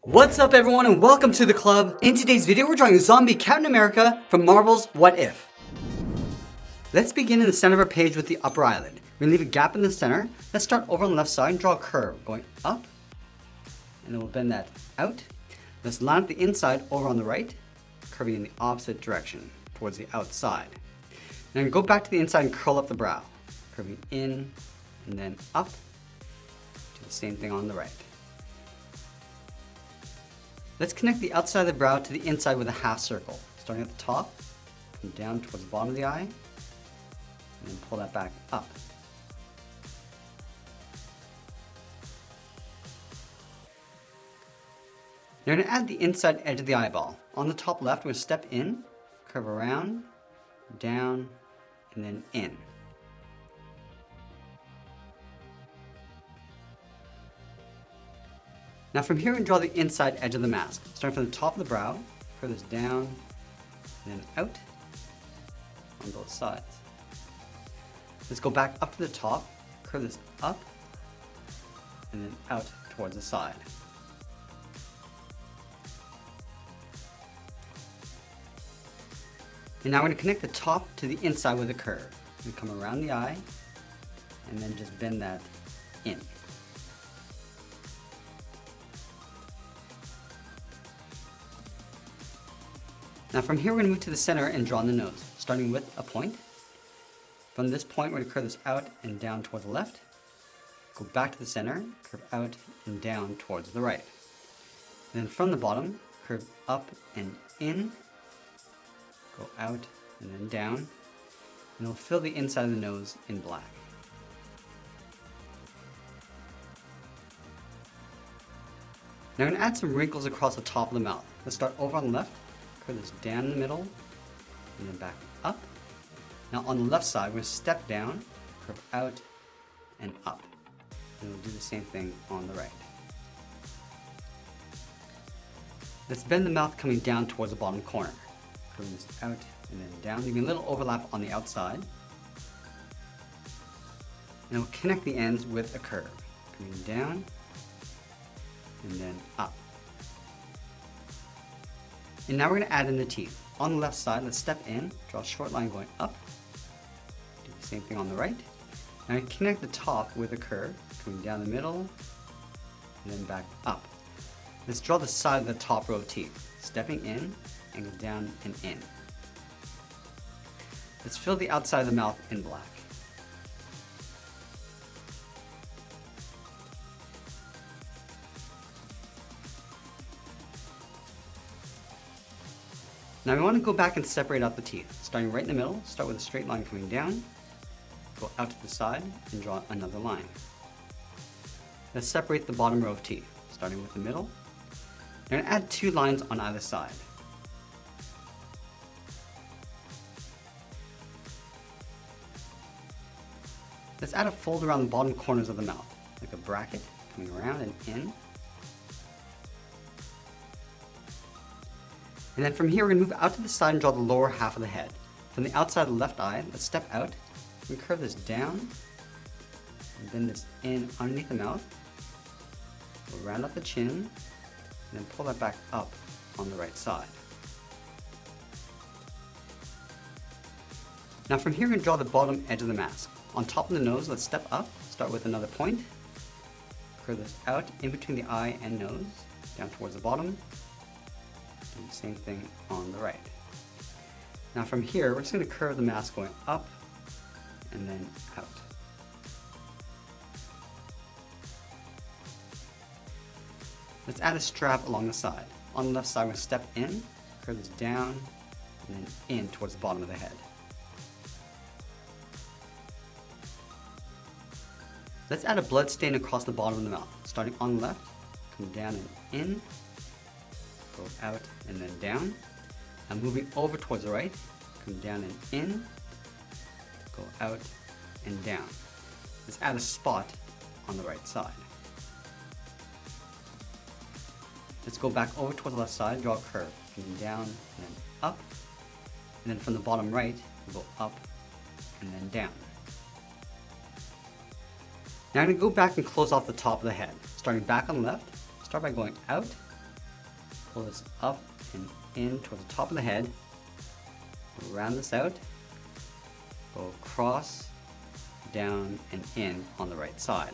What's up everyone and welcome to the club. In today's video we're drawing zombie Captain America from Marvel's What If. Let's begin in the center of our page with the upper eyelid. We're going to leave a gap in the center. Let's start over on the left side and draw a curve going up. And then we'll bend that out. Let's line up the inside over on the right, curving in the opposite direction towards the outside. Then go back to the inside and curl up the brow, curving in and then up. Do the same thing on the right. Let's connect the outside of the brow to the inside with a half circle. Starting at the top, come down towards the bottom of the eye, and then pull that back up. Now we're going to add the inside edge of the eyeball. On the top left, we're going to step in, curve around, down, and then in. Now from here we can draw the inside edge of the mask. Starting from the top of the brow, curve this down, and then out on both sides. Let's go back up to the top, curve this up, and then out towards the side. And now we're going to connect the top to the inside with a curve. We come around the eye, and then just bend that in. Now from here we're going to move to the center and draw on the nose, starting with a point. From this point we're going to curve this out and down towards the left. Go back to the center, curve out and down towards the right. And then from the bottom, curve up and in, go out and then down, and we'll fill the inside of the nose in black. Now I'm going to add some wrinkles across the top of the mouth. Let's start over on the left. Curve this down in the middle, and then back up. Now on the left side, we're going to step down, curve out, and up. And we'll do the same thing on the right. Let's bend the mouth coming down towards the bottom corner. Curve this out and then down, leaving a little overlap on the outside. And we'll connect the ends with a curve, coming down, and then up. And now we're going to add in the teeth. On the left side, let's step in, draw a short line going up. Do the same thing on the right. Now connect the top with a curve, coming down the middle, and then back up. Let's draw the side of the top row of teeth, stepping in, and go down and in. Let's fill the outside of the mouth in black. Now we want to go back and separate out the teeth. Starting right in the middle, start with a straight line coming down, go out to the side, and draw another line. Let's separate the bottom row of teeth, starting with the middle. We're going to add 2 lines on either side. Let's add a fold around the bottom corners of the mouth, like a bracket, coming around and in. And then from here, we're going to move out to the side and draw the lower half of the head. From the outside of the left eye, let's step out and curve this down, and bend this in underneath the mouth. We'll round up the chin, and then pull that back up on the right side. Now from here, we're going to draw the bottom edge of the mask. On top of the nose, let's step up, start with another point, curve this out in between the eye and nose, down towards the bottom. And the same thing on the right. Now from here, we're just going to curve the mask going up and then out. Let's add a strap along the side. On the left side, we're going to step in, curve this down, and then in towards the bottom of the head. Let's add a blood stain across the bottom of the mouth. Starting on the left, come down and in, go out and then down. And moving over towards the right, come down and in, go out and down. Let's add a spot on the right side. Let's go back over towards the left side, draw a curve, coming down and then up. And then from the bottom right, we'll go up and then down. Now I'm going to go back and close off the top of the head. Starting back on the left, start by going out, pull this up and in towards the top of the head. Round this out. Go across, down, and in on the right side.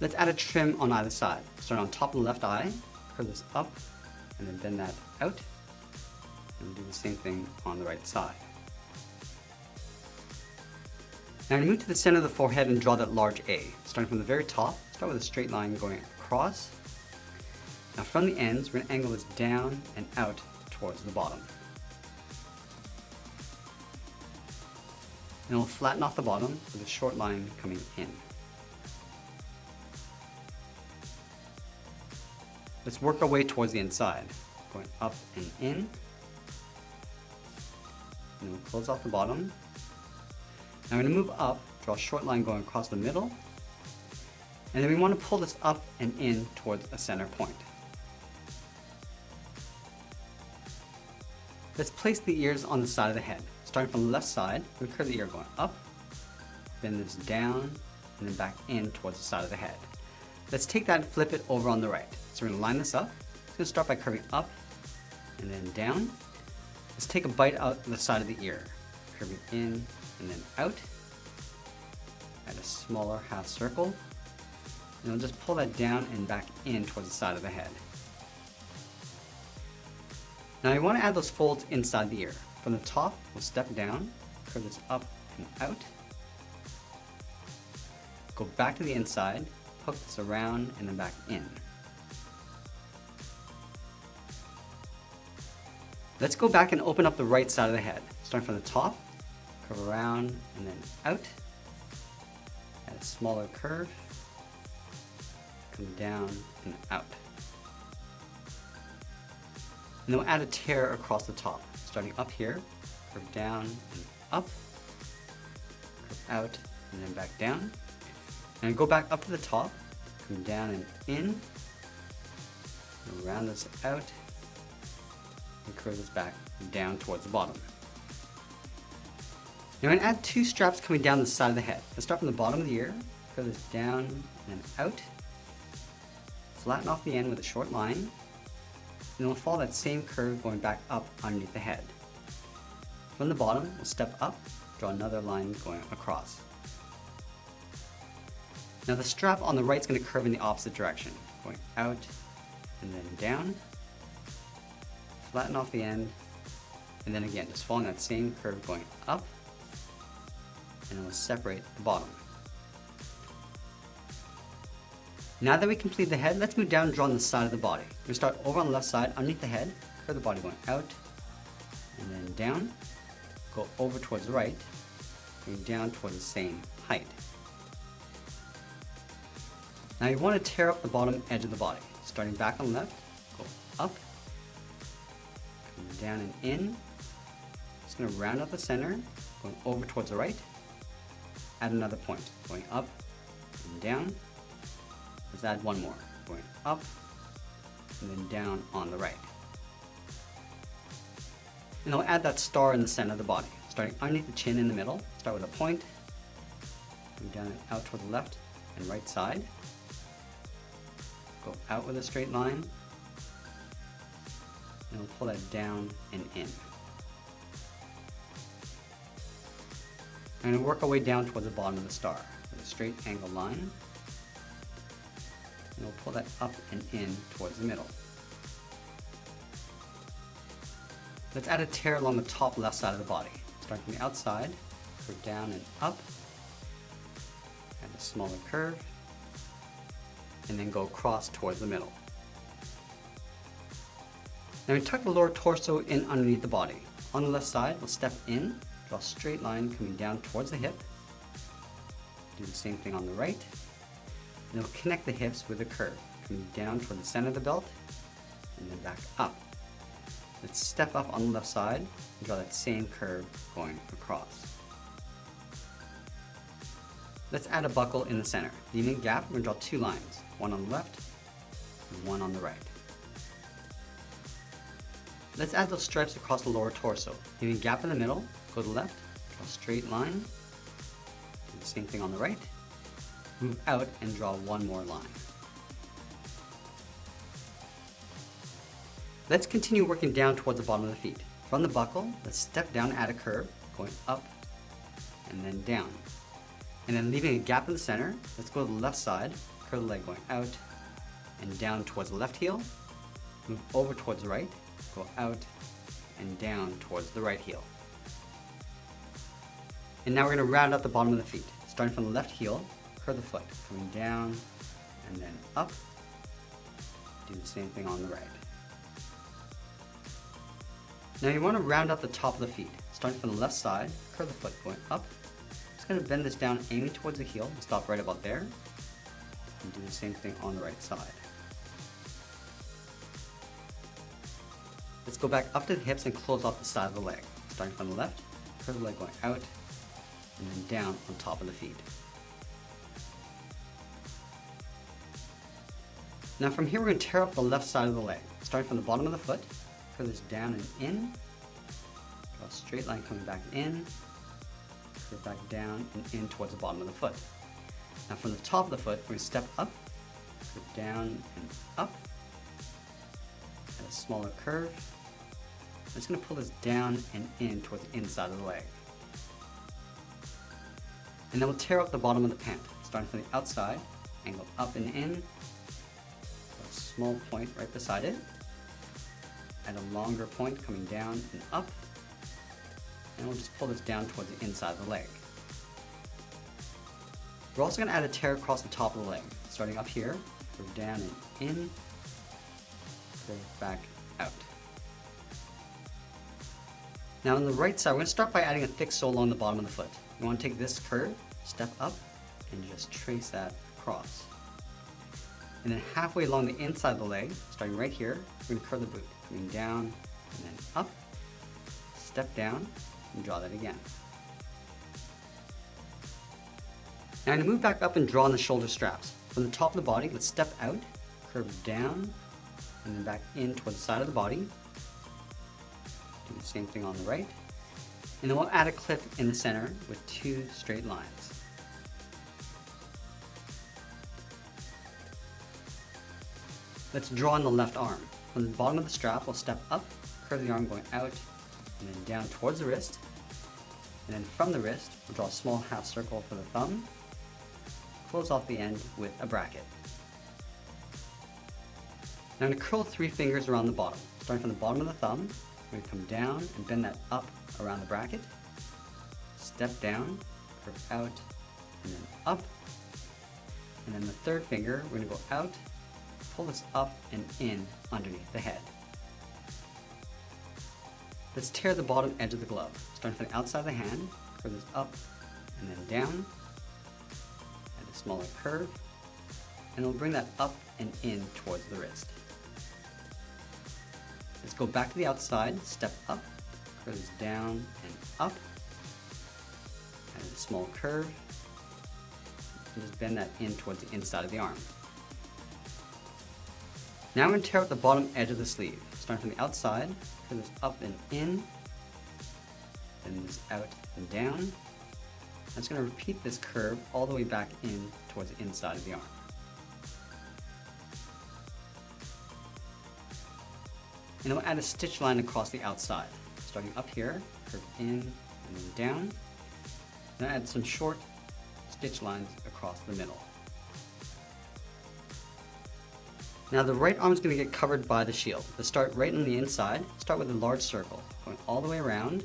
Let's add a trim on either side. Start on top of the left eye, curve this up, and then bend that out. And do the same thing on the right side. Now move to the center of the forehead and draw that large A. Starting from the very top, start with a straight line going across. Now from the ends, we're going to angle this down and out towards the bottom. And we'll flatten off the bottom with a short line coming in. Let's work our way towards the inside, going up and in. And we'll close off the bottom. Now we're going to move up, draw a short line going across the middle. And then we want to pull this up and in towards a center point. Let's place the ears on the side of the head. Starting from the left side, we curve the ear going up, bend this down, and then back in towards the side of the head. Let's take that and flip it over on the right. So we're going to line this up. It's going to start by curving up and then down. Let's take a bite out the side of the ear, curving in and then out. Add a smaller half circle. And we'll just pull that down and back in towards the side of the head. Now you want to add those folds inside the ear. From the top, we'll step down, curve this up and out. Go back to the inside, hook this around and then back in. Let's go back and open up the right side of the head. Starting from the top, curve around and then out. Add a smaller curve, come down and out. And then we'll add a tear across the top. Starting up here, curve down and up, curve out and then back down. And go back up to the top, come down and in, and round this out, and curve this back down towards the bottom. Now I'm going to add two straps coming down the side of the head. Let's start from the bottom of the ear, curve this down and out, flatten off the end with a short line, and then we'll follow that same curve going back up underneath the head. From the bottom, we'll step up, draw another line going across. Now the strap on the right is going to curve in the opposite direction, going out and then down, flatten off the end, and then again, just following that same curve going up, and then we'll separate the bottom. Now that we complete the head, let's move down and draw on the side of the body. We're going to start over on the left side, underneath the head, curve the body going out, and then down, go over towards the right, going down towards the same height. Now you want to tear up the bottom edge of the body. Starting back on the left, go up, come down and in. Just going to round out the center, going over towards the right, add another point, going up and down. Let's add one more, going up and then down on the right. And I'll add that star in the center of the body. Starting underneath the chin in the middle, start with a point, going down and out toward the left and right side. Go out with a straight line, and we'll pull that down and in. And we'll work our way down towards the bottom of the star with a straight angle line. And we'll pull that up and in towards the middle. Let's add a tear along the top left side of the body. Starting from the outside, curve down and up, add a smaller curve, and then go across towards the middle. Now we tuck the lower torso in underneath the body. On the left side, we'll step in, draw a straight line coming down towards the hip. Do the same thing on the right. And we'll connect the hips with a curve, coming down toward the center of the belt, and then back up. Let's step up on the left side and draw that same curve going across. Let's add a buckle in the center. Leaving a gap, we're going to draw two lines, one on the left and one on the right. Let's add those stripes across the lower torso. Leaving a gap in the middle, go to the left, draw a straight line, do the same thing on the right, move out and draw one more line. Let's continue working down towards the bottom of the feet. From the buckle, let's step down, add a curve, going up and then down. And then leaving a gap in the center, let's go to the left side, curve the leg going out and down towards the left heel, move over towards the right, go out and down towards the right heel. And now we're going to round out the bottom of the feet. Starting from the left heel, curve the foot, coming down and then up. Do the same thing on the right. Now you want to round out the top of the feet. Starting from the left side, curve the foot, going up. Just going to bend this down, aiming towards the heel, and stop right about there. And do the same thing on the right side. Let's go back up to the hips and close off the side of the leg. Starting from the left, curve the leg going out, and then down on top of the feet. Now from here we're going to tear up the left side of the leg. Starting from the bottom of the foot, curve this down and in, draw a straight line coming back in, curve back down and in towards the bottom of the foot. Now from the top of the foot, we're going to step up, curve down and up, add a smaller curve. I'm just going to pull this down and in towards the inside of the leg. And then we'll tear up the bottom of the pant, starting from the outside, angle up and in, a small point right beside it, add a longer point coming down and up, and we'll just pull this down towards the inside of the leg. We're also going to add a tear across the top of the leg, starting up here, curve down and in, curve back out. Now on the right side, we're going to start by adding a thick sole along the bottom of the foot. You want to take this curve, step up, and just trace that across. And then halfway along the inside of the leg, starting right here, we're going to curve the boot, coming down and then up, step down, and draw that again. Now I'm going to move back up and draw on the shoulder straps. From the top of the body, let's step out, curve down, and then back in towards the side of the body. Do the same thing on the right. And then we'll add a clip in the center with two straight lines. Let's draw on the left arm. From the bottom of the strap, we'll step up, curve the arm going out, and then down towards the wrist. And then from the wrist, we'll draw a small half circle for the thumb, close off the end with a bracket. Now I'm going to curl 3 fingers around the bottom. Starting from the bottom of the thumb, we're going to come down and bend that up around the bracket, step down, curve out, and then up. And then the third finger, we're going to go out, pull this up and in underneath the head. Let's tear the bottom edge of the glove. Starting from the outside of the hand, curve this up and then down, add a smaller curve, and we'll bring that up and in towards the wrist. Let's go back to the outside, step up, curve this down and up, add a small curve, and just bend that in towards the inside of the arm. Now I'm going to tear out the bottom edge of the sleeve. Starting from the outside, curve this up and in, bend this out and down. I'm just going to repeat this curve all the way back in towards the inside of the arm. And then we'll add a stitch line across the outside. Starting up here, curve in and then down. Then add some short stitch lines across the middle. Now the right arm is going to get covered by the shield. Let's start right on the inside. Start with a large circle, going all the way around,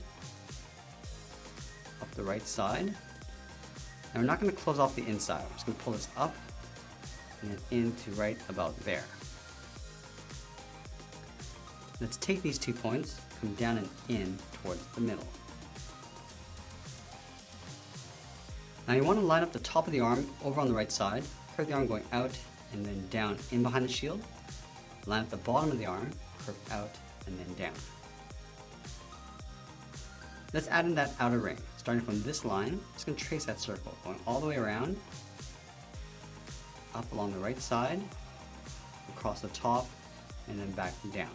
up the right side. Now we're not going to close off the inside. We're just going to pull this up and then into right about there. Let's take these 2 points, come down and in towards the middle. Now you want to line up the top of the arm over on the right side, curve the arm going out and then down in behind the shield, line up the bottom of the arm, curve out and then down. Let's add in that outer ring. Starting from this line, just going to trace that circle, going all the way around, up along the right side, across the top, and then back down.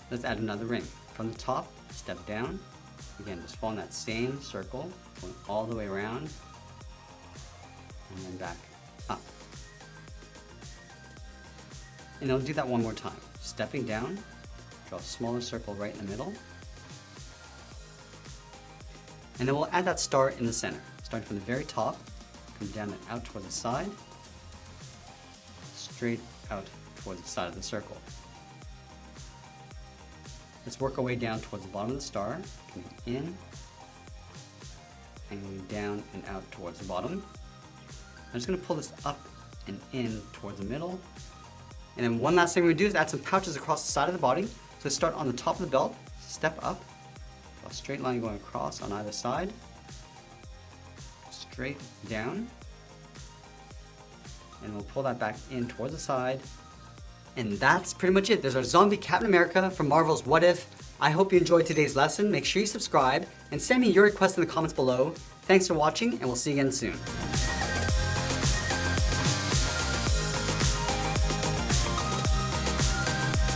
Let's add another ring. From the top, step down. Again, just follow that same circle, going all the way around, and then back up. And I'll do that one more time. Stepping down, draw a smaller circle right in the middle. And then we'll add that star in the center. Starting from the very top, come down and out towards the side, straight out towards the side of the circle. Let's work our way down towards the bottom of the star, coming in, and going down and out towards the bottom. I'm just going to pull this up and in towards the middle. And then one last thing we're going to do is add some pouches across the side of the body. So let's start on the top of the belt, step up, draw a straight line going across on either side, straight down, and we'll pull that back in towards the side. And that's pretty much it. There's our zombie Captain America from Marvel's What If. I hope you enjoyed today's lesson. Make sure you subscribe and send me your requests in the comments below. Thanks for watching, and we'll see you again soon.